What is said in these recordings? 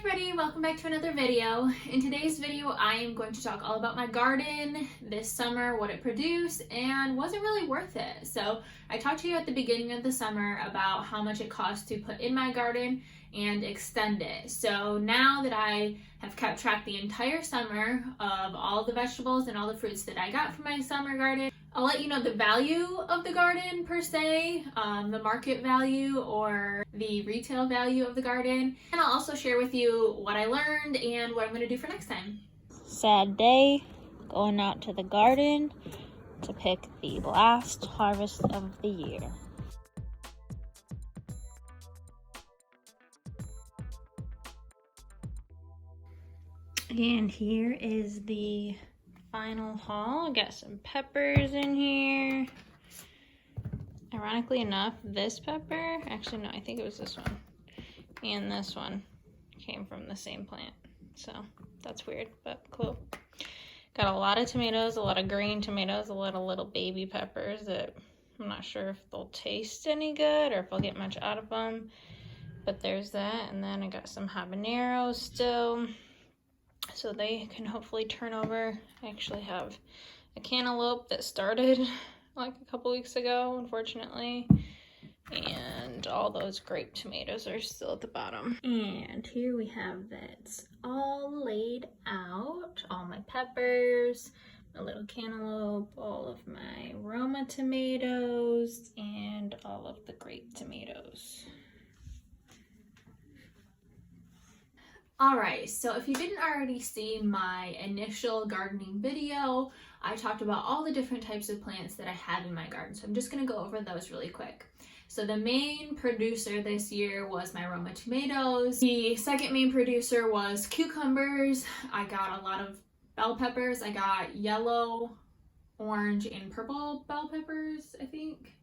everybody, welcome back to another video. In today's video, I am going to talk all about my garden this summer, what it produced, and was it really worth it? So I talked to you at the beginning of the summer about how much it cost to put in my garden and extend it. So now that I have kept track the entire summer of all the vegetables and all the fruits that I got from my summer garden, I'll let you know the value of the garden per se, the market value or the retail value of the garden. And I'll also share with you what I learned and what I'm going to do for next time. Sad day, going out to the garden to pick the last harvest of the year. And here is the final haul. Got some peppers in here. Ironically enough, this pepper, actually no, I think it was this one, and this one came from the same plant. So that's weird, but cool. Got a lot of tomatoes, a lot of green tomatoes, a lot of little baby peppers that I'm not sure if they'll taste any good or if I'll get much out of them. But there's that, and then I got some habaneros still, so they can hopefully turn over. I actually have a cantaloupe that started like a couple weeks ago, unfortunately, and all those grape tomatoes are still at the bottom. And here we have that all laid out, all my peppers, my little cantaloupe, all of my Roma tomatoes, and all of the grape tomatoes. Alright, so if you didn't already see my initial gardening video, I talked about all the different types of plants that I had in my garden. So I'm just going to go over those really quick. So the main producer this year was my Roma tomatoes. The second main producer was cucumbers. I got a lot of bell peppers. I got yellow, orange, and purple bell peppers, I think.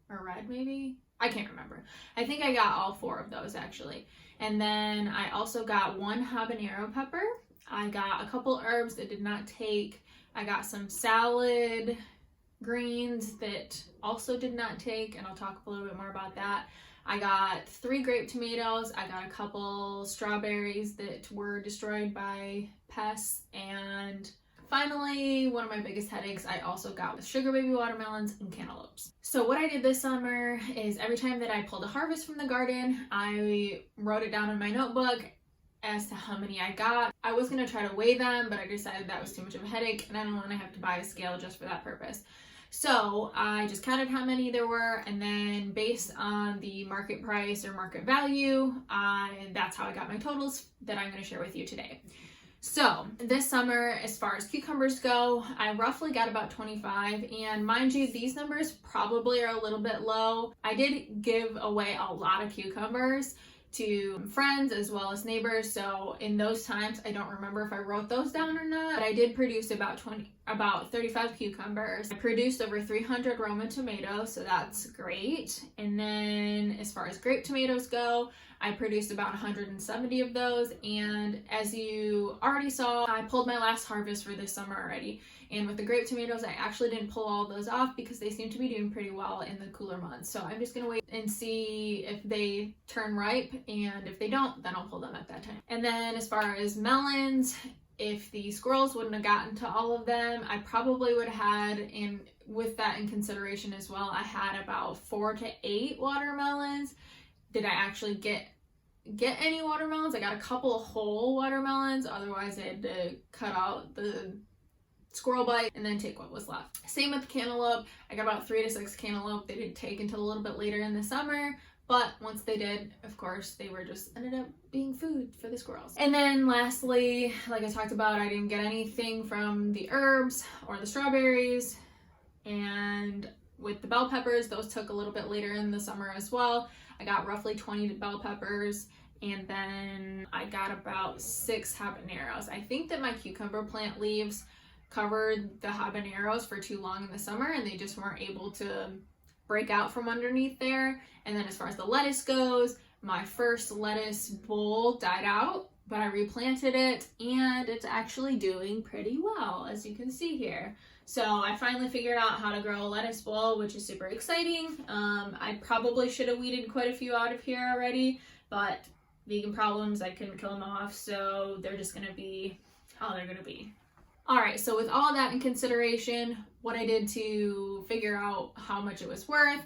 Or red maybe? I can't remember. I think I got all four of those actually. And then I also got one habanero pepper. I got a couple herbs that did not take. I got some salad greens that also did not take, and I'll talk a little bit more about that. I got 3 grape tomatoes. I got a couple strawberries that were destroyed by pests, and finally, one of my biggest headaches, I also got sugar baby watermelons and cantaloupes. So what I did this summer is every time that I pulled a harvest from the garden, I wrote it down in my notebook as to how many I got. I was going to try to weigh them, but I decided that was too much of a headache and I don't want to have to buy a scale just for that purpose. So I just counted how many there were, and then based on the market price or market value, that's how I got my totals that I'm going to share with you today. So this summer, as far as cucumbers go, I roughly got about 25, and mind you, these numbers probably are a little bit low. I did give away a lot of cucumbers to friends as well as neighbors, so in those times I don't remember if I wrote those down or not, but I did produce about 35 cucumbers. I produced over 300 Roma tomatoes, so that's great. And then as far as grape tomatoes go, I produced about 170 of those, and as you already saw, I pulled my last harvest for this summer already. And with the grape tomatoes, I actually didn't pull all those off because they seem to be doing pretty well in the cooler months. So I'm just gonna wait and see if they turn ripe, and if they don't, then I'll pull them at that time. And then as far as melons, if the squirrels wouldn't have gotten to all of them, I probably would have had, and with that in consideration as well, I had about 4 to 8 watermelons. Did I actually get any watermelons? I got a couple of whole watermelons, otherwise I had to cut out the squirrel bite and then take what was left. Same with cantaloupe. I got about 3 to 6 cantaloupe. They didn't take until a little bit later in the summer, but once they did, of course, they were just ended up being food for the squirrels. And then lastly, like I talked about, I didn't get anything from the herbs or the strawberries, and with the bell peppers, those took a little bit later in the summer as well. I got roughly 20 bell peppers, and then I got about 6 habaneros. I think that my cucumber plant leaves covered the habaneros for too long in the summer, and they just weren't able to break out from underneath there. And then as far as the lettuce goes, my first lettuce bowl died out, but I replanted it, and it's actually doing pretty well, as you can see here. So I finally figured out how to grow a lettuce bowl, which is super exciting. I probably should have weeded quite a few out of here already, but vegan problems. I couldn't kill them off, so they're just gonna be how they're gonna be. All right, so with all that in consideration, what I did to figure out how much it was worth,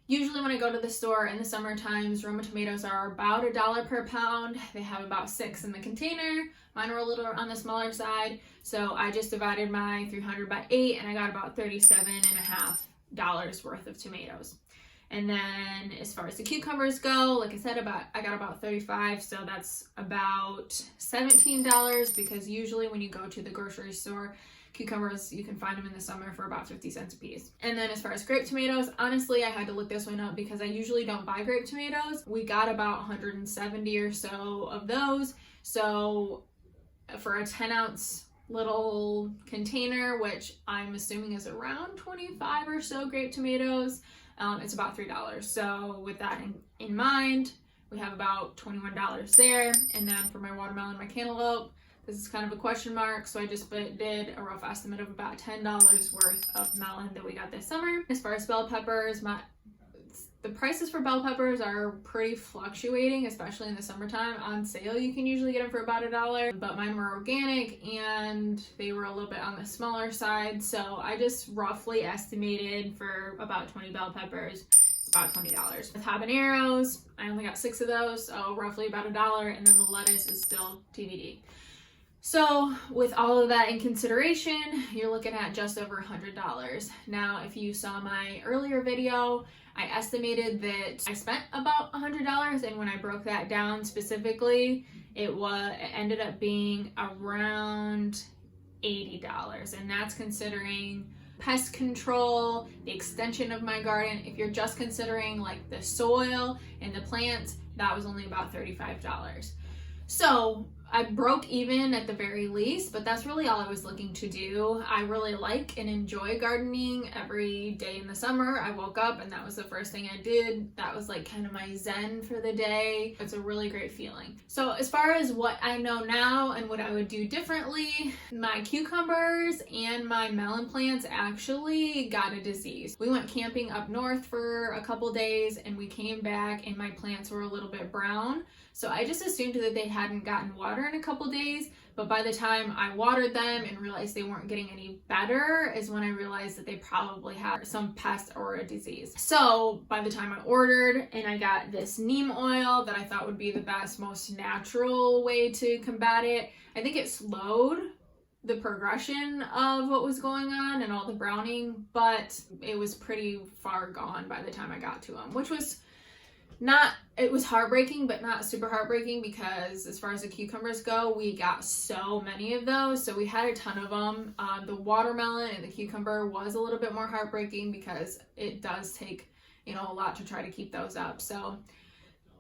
usually when I go to the store in the summer times, Roma tomatoes are about $1 per pound. They have about 6 in the container. Mine were a little on the smaller side, so I just divided my 300 by 8 and I got about $37.50 worth of tomatoes. And then as far as the cucumbers go, like I said, I got about 35, so that's about $17, because usually when you go to the grocery store, cucumbers, you can find them in the summer for about 50 cents a piece. And then as far as grape tomatoes, honestly, I had to look this one up because I usually don't buy grape tomatoes. We got about 170 or so of those. So for a 10-ounce little container, which I'm assuming is around 25 or so grape tomatoes, it's about $3. So with that in mind, we have about $21 there. And then for my watermelon, my cantaloupe, this is kind of a question mark, so I just did a rough estimate of about $10 worth of melon that we got this summer. As far as bell peppers, the prices for bell peppers are pretty fluctuating, especially in the summertime. On sale, you can usually get them for about $1, but mine were organic and they were a little bit on the smaller side. So I just roughly estimated for about 20 bell peppers, it's about $20. With habaneros, I only got 6 of those, so roughly about $1, and then the lettuce is still TBD. So with all of that in consideration, you're looking at just over $100. Now, if you saw my earlier video, I estimated that I spent about $100, and when I broke that down specifically, it ended up being around $80, and that's considering pest control, the extension of my garden. If you're just considering like the soil and the plants, that was only about $35. So I broke even at the very least, but that's really all I was looking to do. I really like and enjoy gardening every day in the summer. I woke up and that was the first thing I did. That was like kind of my zen for the day. It's a really great feeling. So as far as what I know now and what I would do differently, my cucumbers and my melon plants actually got a disease. We went camping up north for a couple days and we came back and my plants were a little bit brown. So I just assumed that they hadn't gotten water in a couple days, but by the time I watered them and realized they weren't getting any better is when I realized that they probably had some pest or a disease. So by the time I ordered and I got this neem oil that I thought would be the best, most natural way to combat it, I think it slowed the progression of what was going on and all the browning, but it was pretty far gone by the time I got to them, which was it was heartbreaking, but not super heartbreaking, because as far as the cucumbers go, we got so many of those. So we had a ton of them. The watermelon and the cucumber was a little bit more heartbreaking because it does take, a lot to try to keep those up. So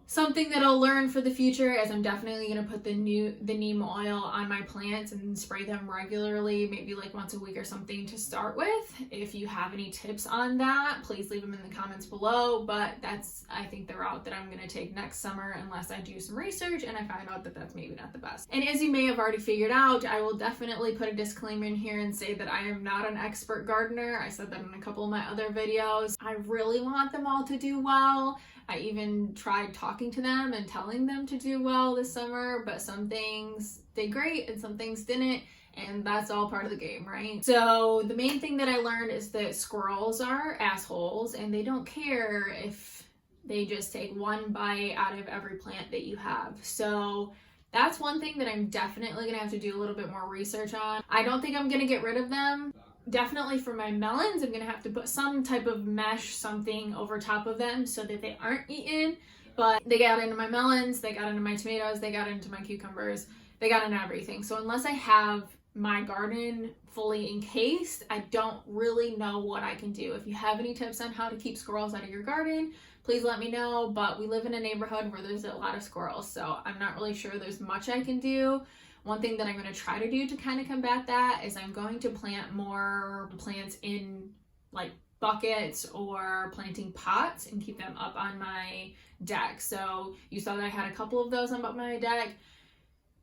something that I'll learn for the future is I'm definitely going to put the neem oil on my plants and spray them regularly, maybe like once a week or something to start with. If you have any tips on that, please leave them in the comments below. But that's, I think, the route that I'm going to take next summer, unless I do some research and I find out that that's maybe not the best. And as you may have already figured out, I will definitely put a disclaimer in here and say that I am not an expert gardener. I said that in a couple of my other videos. I really want them all to do well. I even tried talking to them and telling them to do well this summer, but some things did great and some things didn't, and that's all part of the game, right? So the main thing that I learned is that squirrels are assholes and they don't care if they just take one bite out of every plant that you have. So that's one thing that I'm definitely gonna have to do a little bit more research on. I don't think I'm gonna get rid of them. Definitely for my melons, I'm going to have to put some type of mesh, something over top of them so that they aren't eaten. But they got into my melons, they got into my tomatoes, they got into my cucumbers, they got into everything. So unless I have my garden fully encased, I don't really know what I can do. If you have any tips on how to keep squirrels out of your garden, please let me know. But we live in a neighborhood where there's a lot of squirrels, so I'm not really sure there's much I can do. One thing that I'm going to try to do to kind of combat that is I'm going to plant more plants in like buckets or planting pots and keep them up on my deck. So you saw that I had a couple of those on my deck.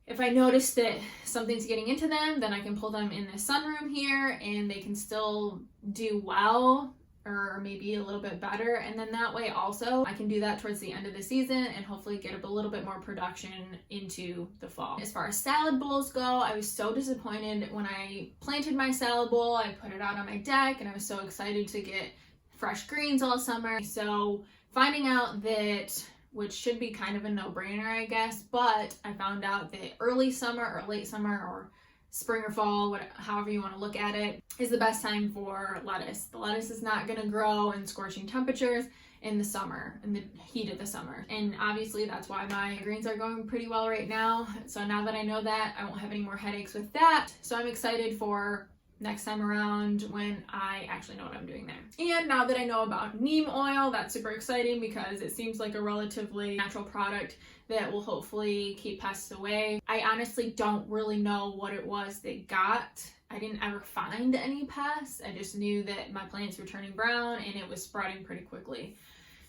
If I notice that something's getting into them, then I can pull them in the sunroom here and they can still do well, or maybe a little bit better, and then that way also I can do that towards the end of the season and hopefully get up a little bit more production into the fall. As far as salad bowls go, I was so disappointed when I planted my salad bowl. I put it out on my deck and I was so excited to get fresh greens all summer. So finding out that, which should be kind of a no-brainer I guess, but I found out that early summer or late summer or spring or fall, however you want to look at it, is the best time for lettuce. The lettuce is not going to grow in scorching temperatures in the summer, in the heat of the summer. And obviously that's why my greens are going pretty well right now. So now that I know that, I won't have any more headaches with that. So I'm excited for next time around when I actually know what I'm doing there. And now that I know about neem oil, that's super exciting because it seems like a relatively natural product that will hopefully keep pests away. I honestly don't really know what it was they got. I didn't ever find any pests. I just knew that my plants were turning brown and it was spreading pretty quickly.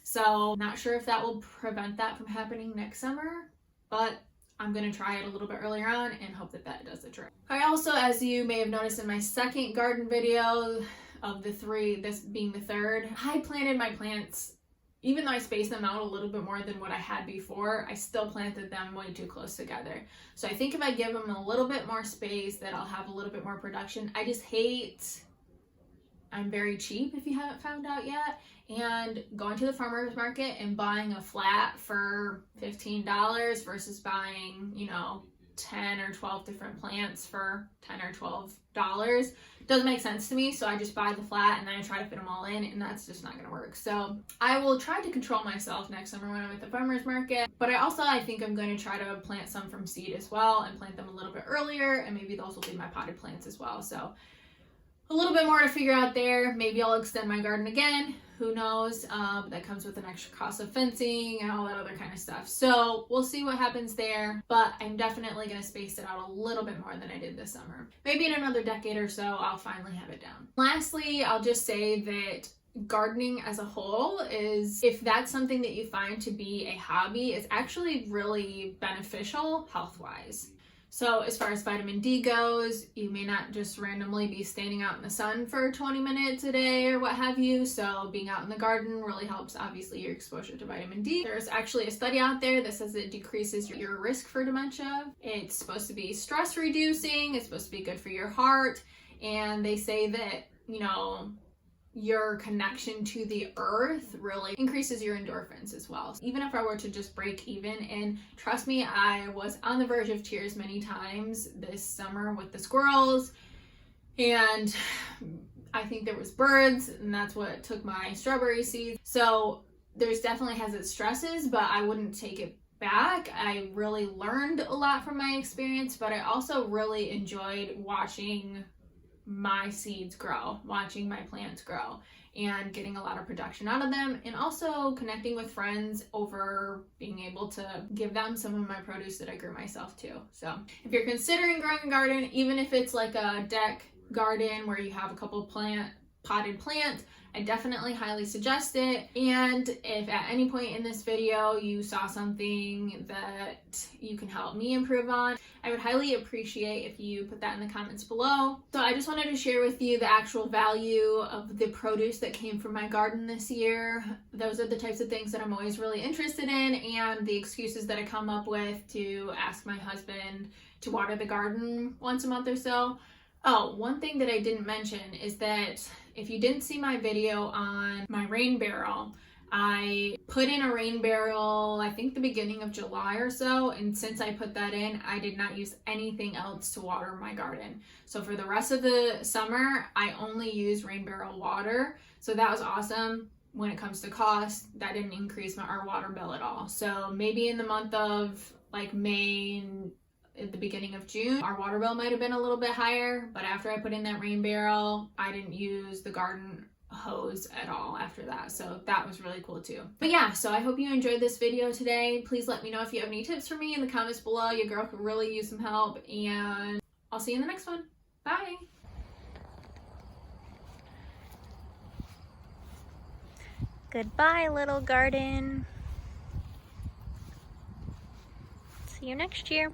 So not sure if that will prevent that from happening next summer, but I'm gonna try it a little bit earlier on and hope that that does the trick. I also, as you may have noticed in my second garden video of the 3, this being the 3rd, I planted my plants, even though I spaced them out a little bit more than what I had before, I still planted them way too close together. So I think if I give them a little bit more space, that I'll have a little bit more production. I just hate, I'm very cheap if you haven't found out yet, and going to the farmer's market and buying a flat for $15 versus buying, 10 or 12 different plants for $10 or $12 doesn't make sense to me. So I just buy the flat and then I try to fit them all in, and that's just not gonna work. So I will try to control myself next summer when I'm at the farmer's market, but I think I'm going to try to plant some from seed as well and plant them a little bit earlier, and maybe those will be my potted plants as well. So a little bit more to figure out there. Maybe I'll extend my garden again. Who knows? That comes with an extra cost of fencing and all that other kind of stuff. So we'll see what happens there, but I'm definitely going to space it out a little bit more than I did this summer. Maybe in another decade or so, I'll finally have it down. Lastly, I'll just say that gardening as a whole is, if that's something that you find to be a hobby, it's actually really beneficial health-wise. So as far as vitamin D goes, you may not just randomly be standing out in the sun for 20 minutes a day or what have you. So being out in the garden really helps, obviously, your exposure to vitamin D. There's actually a study out there that says it decreases your risk for dementia. It's supposed to be stress reducing. It's supposed to be good for your heart. And they say that, your connection to the earth really increases your endorphins as well. Even if I were to just break even, and trust me, I was on the verge of tears many times this summer with the squirrels, and I think there was birds, and that's what took my strawberry seeds. So there's definitely has its stresses, but I wouldn't take it back. I really learned a lot from my experience, but I also really enjoyed watching my seeds grow, watching my plants grow, and getting a lot of production out of them, and also connecting with friends over being able to give them some of my produce that I grew myself too. So if you're considering growing a garden, even if it's like a deck garden where you have a couple potted plants, I definitely highly suggest it. And if at any point in this video you saw something that you can help me improve on, I would highly appreciate if you put that in the comments below. So I just wanted to share with you the actual value of the produce that came from my garden this year. Those are the types of things that I'm always really interested in, and the excuses that I come up with to ask my husband to water the garden once a month or so. Oh, one thing that I didn't mention is that if you didn't see my video on my rain barrel, I put in a rain barrel, I think the beginning of July or so, and since I put that in, I did not use anything else to water my garden. So for the rest of the summer, I only used rain barrel water, so that was awesome. When it comes to cost, that didn't increase our water bill at all. So maybe in the month of like May and at the beginning of June, our water bill might have been a little bit higher, but after I put in that rain barrel, I didn't use the garden hose at all after that. So that was really cool too. But yeah, so I hope you enjoyed this video today. Please let me know if you have any tips for me in the comments below. Your girl could really use some help, and I'll see you in the next one. Bye. Goodbye, little garden. See you next year.